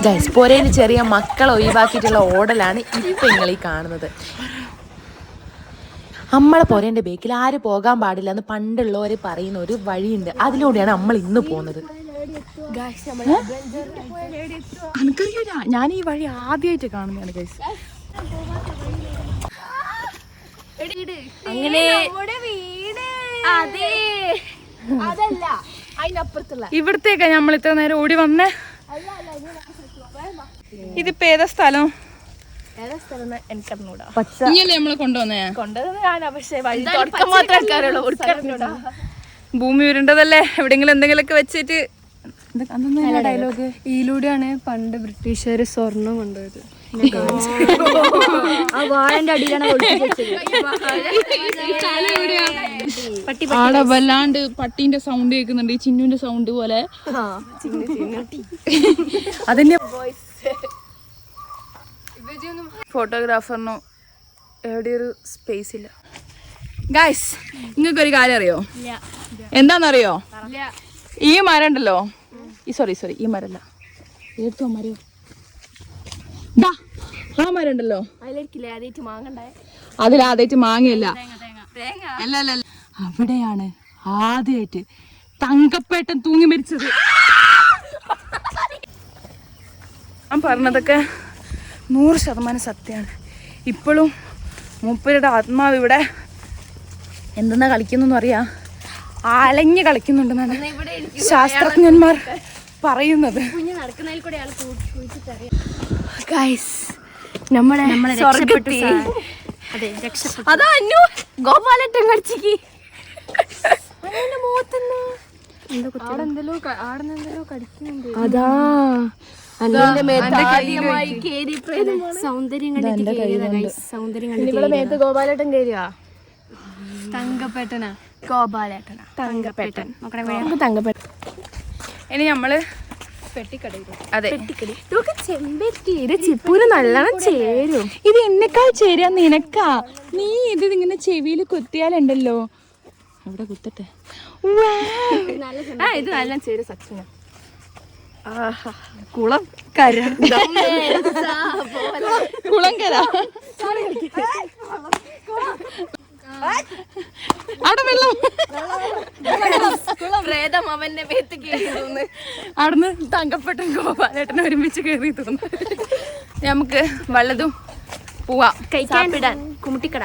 Guys പൊരയിൽ ചെറിയ മക്കളെ ഒഴിവാക്കിയിട്ടുള്ള ഓടലാണ് ഇപ്പം നിങ്ങൾ ഈ കാണുന്നത്. നമ്മളെ പൊരേൻ്റെ ബേക്കിൽ ആര് പോകാൻ പാടില്ല എന്ന് പണ്ടുള്ളവർ പറയുന്ന ഒരു വഴിയുണ്ട്. അതിലൂടെയാണ് നമ്മൾ ഇന്ന് പോകുന്നത്. എനിക്കറിയില്ല, ഞാൻ ഈ വഴി ആദ്യമായിട്ട് കാണുന്നതാണ് ഗൈസ്. അങ്ങനെ ഇവിടത്തേക്കാ നമ്മൾ ഇത്ര നേരം ഓടി വന്നേ. ഇതിപ്പോ ഏതാ സ്ഥലം? എനിക്കറിഞ്ഞൂടാ. നമ്മളെ കൊണ്ടുവന്നേ ഭൂമി ഉരുണ്ടതല്ലേ, എവിടെങ്കിലും എന്തെങ്കിലുമൊക്കെ വെച്ചിട്ട്. ഡയലോഗ് ഇതിലൂടെയാണ് പണ്ട് ബ്രിട്ടീഷുകാർ സ്വർണം കൊണ്ടുപോയത്. ആടെ വല്ലാണ്ട് പട്ടീന്റെ സൗണ്ട് കേൾക്കുന്നുണ്ട്, ഈ ചിന്നുവിന്റെ സൗണ്ട് പോലെ. അതിന്റെ ഫോട്ടോഗ്രാഫറിനോ എവിടെയൊരു സ്പേസ് ഇല്ല. ഗൈസ്, നിങ്ങൾക്കൊരു കാര്യം അറിയോ? എന്താന്നറിയോ? ഈ മരം ഉണ്ടല്ലോ, സോറി ഈ മരല്ല, ഏതോ മരോ, ആ മരം ഉണ്ടല്ലോ, അതിലാദ്യമായിട്ട് മാങ്ങയല്ല, അല്ല അവിടെയാണ് ആദ്യമായിട്ട് തങ്കപ്പേട്ടൻ തൂങ്ങി മരിച്ചത്. ഞാൻ പറഞ്ഞതൊക്കെ 100% സത്യമാണ്. ഇപ്പോഴും മൂപ്പരുടെ ആത്മാവ് ഇവിടെ എന്തെന്നാ കളിക്കുന്നൊന്നും അറിയാം, അലഞ്ഞ് കളിക്കുന്നുണ്ടെന്നാണ് ശാസ്ത്രജ്ഞന്മാർ പറയുന്നത്. അതാ ഗോപാലട്ടൻ കടിച്ചിക്ക് അതാ മേത്ത് ഗോപാലേട്ടൻ കയറിയാ. തങ്കപ്പേട്ടനാ ഗോപാലേട്ടനാ തങ്കപ്പേട്ടൻ. ഇനി നമ്മള് അതെ ചിപ്പൂര് നല്ലോണം ചേരും. ഇത് എന്നെക്കാൾ ചേരാ നിനക്കാ. നീ ഇത് ഇങ്ങനെ ചെവിയിൽ കുത്തിയാലുണ്ടല്ലോ. അവിടെ കുത്തട്ടെ. ഇത് നല്ല ചേരും സച്ചിന. കുളംകര അവിടെ വെള്ളം, അവന്റെ മേത്ത് കയറി തോന്നുന്നു. അവിടുന്ന് തങ്കപ്പെട്ടൻ ഗോപാലേട്ടനെ ഒരുമിച്ച് കയറി തോന്നുന്നു. നമുക്ക് വല്ലതും പോവാം. കുമ്മിട്ടിക്കട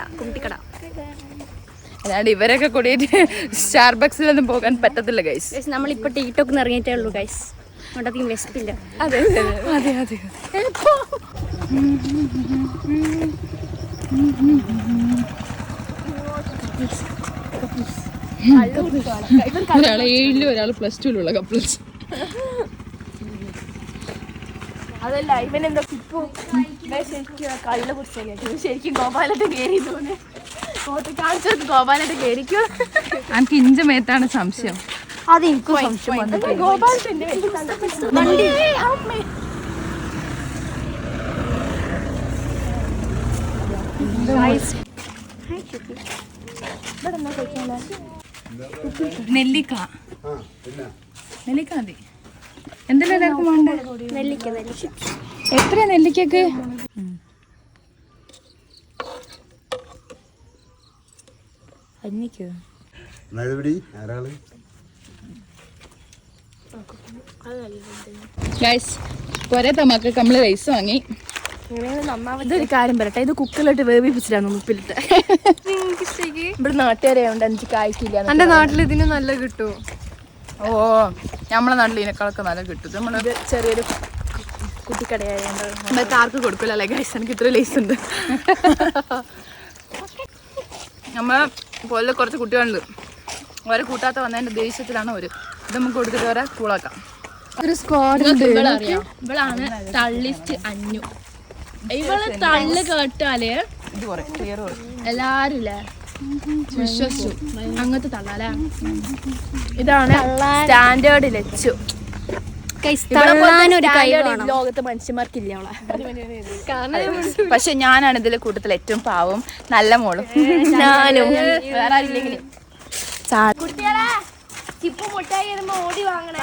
അല്ലാണ്ട് ഇവരൊക്കെ കൂടിയിട്ട് സ്റ്റാർബക്സിലൊന്നും പോകാൻ പറ്റത്തില്ല ഗൈസ്. നമ്മളിപ്പോ ടിക്ടോക്ക് ഇറങ്ങിയിട്ടേ ഉള്ളൂ ഗൈസ്. അധികം വിശപ്പില്ല. അതെ ഒരാള് 7ലും ഒരാള് +2ലുള്ള കപ്പിൾസ്. അതല്ല ഇവനെന്താ കള്ള കുറിച്ച് ശരിക്കും ഗോപാലട്ട് കയറി തോന്നുന്നു. കാണിച്ചത് ഗോപാലട്ട് കയറിക്കോ. എനിക്ക് ഇഞ്ച മേത്താണ് സംശയം. അതെനിക്കും സംശയം. ഗോപാലത്തിന്റെ നെല്ലിക്ക മതി. എന്തെല്ലാം എല്ലാവർക്കും വേണ്ട? നെല്ലിക്ക. എത്രയാ നെല്ലിക്കൊക്കെ? പോരത്തെ മക്കൾക്ക് നമ്മള് റൈസ് വാങ്ങി. ഇതൊരു കാര്യം പറയട്ടെ, ഇത് കുക്കറിലിട്ട് വേവിപ്പിച്ചിട്ടാണ് ഉപ്പിലിട്ട്. ഇവിടെ നാട്ടുകാരെയുണ്ട്, എനിക്ക് കായ്ക്കില്ല. എന്റെ നാട്ടിൽ ഇതിന് നല്ല കിട്ടും. ഓ, നമ്മളെ നാട്ടിൽ ഇതിനേക്കാളൊക്കെ നല്ല കിട്ടും. നമ്മളത് ചെറിയൊരു കുട്ടിക്കടയായത് ആർക്ക് കൊടുക്കില്ല അല്ലേ ഗൈസ്? എനിക്ക് ഇത്ര ലേസ് ഉണ്ട്. നമ്മളെ പോലെ കുറച്ച് കുട്ടികളുണ്ട്, ഓരോ കൂട്ടാത്ത വന്നതിന്റെ ദേഷ്യത്തിലാണ് ഒരു ഇത് നമുക്ക് കൊടുത്തിട്ട് ഓരോ കൂളാക്കാം. ഒരു സ്ക്വാഡ് ഇവളാണ് തള്ളിസ്റ്റ് അഞ്ഞു. ഇവള് തള്ളു കേട്ടാല് എല്ലാരും വിശ്വസിച്ചു അങ്ങനത്തെ തള്ളാലേ. ഇതാണ് സ്റ്റാൻഡേർഡ് ലച്ചു. ലോകത്ത് മനുഷ്യന്മാർക്കില്ല അവളെ. പക്ഷെ ഞാനാണ് ഇതിലെ കൂട്ടത്തിൽ ഏറ്റവും പാവം, നല്ല മോളും. ഞാനും വേറെ ആരില്ലെങ്കിലും കുട്ടികളെ ചിപ്പ് മുട്ടായി ഓടി വാങ്ങണേ.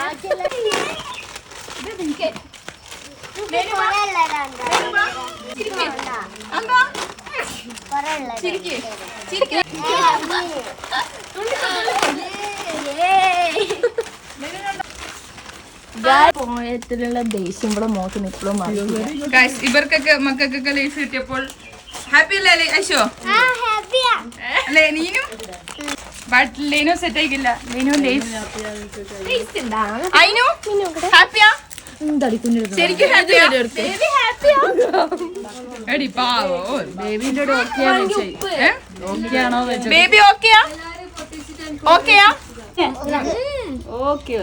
പോയത്തിലുള്ള ദേഷ്യം ഇവിടെ മോശം ഇപ്പോഴും ഇവർക്കൊക്കെ മക്കൾക്കൊക്കെ ലൈഫ് കിട്ടിയപ്പോൾ ഹാപ്പി അല്ലേ അശോ അല്ലേ നീനും ബട്ട് ലേനോ സെറ്റ് ആയിക്കില്ല ലേനോ ലൈഫ് അയിനു ഹാപ്പിയാ ശരിക്കും ഹാപ്പിയാ എടി പാവോ ബേബിന്റെ ബേബി ഓക്കെയാ ഓക്കെയാ ഓക്കെ